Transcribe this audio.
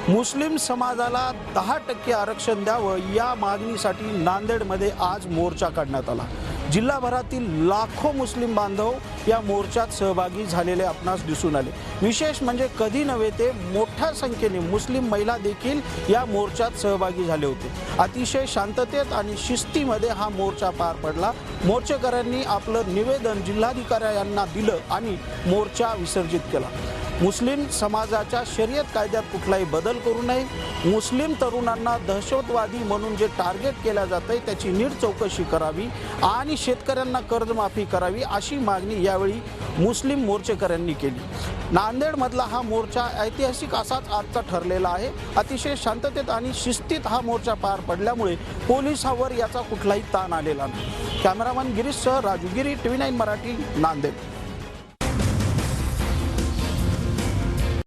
मुस्लिम समाजाला 10% आरक्षण द्यावं या मागणीसाठी नांदेडमध्ये आज मोर्चा काढण्यात आला। जिल्हाभरातील लाखो मुस्लिम बांधव या मोर्चात सहभागी झालेले आपणास दिसून आले। विशेष म्हणजे कधी नव्हे ते मोठ्या संख्येने मुस्लिम महिला देखील या मोर्चात सहभागी झाले होते। अतिशय शांततेत आणि शिस्तीमध्ये हा मोर्चा पार पडला। मोर्चेकऱ्यांनी आपलं निवेदन जिल्हाधिकाऱ्यांना दिलं आणि मोर्चा विसर्जित केला। मुस्लिम समाजाच्या शरीयत कायद्यात कुठलाही बदल करू नये, मुस्लिम तरुणांना दहशतवादी म्हणून जे टार्गेट केल्या जाते त्याची नीट चौकशी करावी आणि शेतकऱ्यांना कर्जमाफी करावी अशी मागणी यावेळी मुस्लिम मोर्चेकऱ्यांनी केली। नांदेडमधला हा मोर्चा ऐतिहासिक असाच आजचा ठरलेला आहे। अतिशय शांततेत आणि शिस्तीत हा मोर्चा पार पडल्यामुळे पोलिसांवर याचा कुठलाही ताण आलेला नाही। कॅमेरामन गिरीशसह राजू गिरी, TV9 मराठी, नांदेड।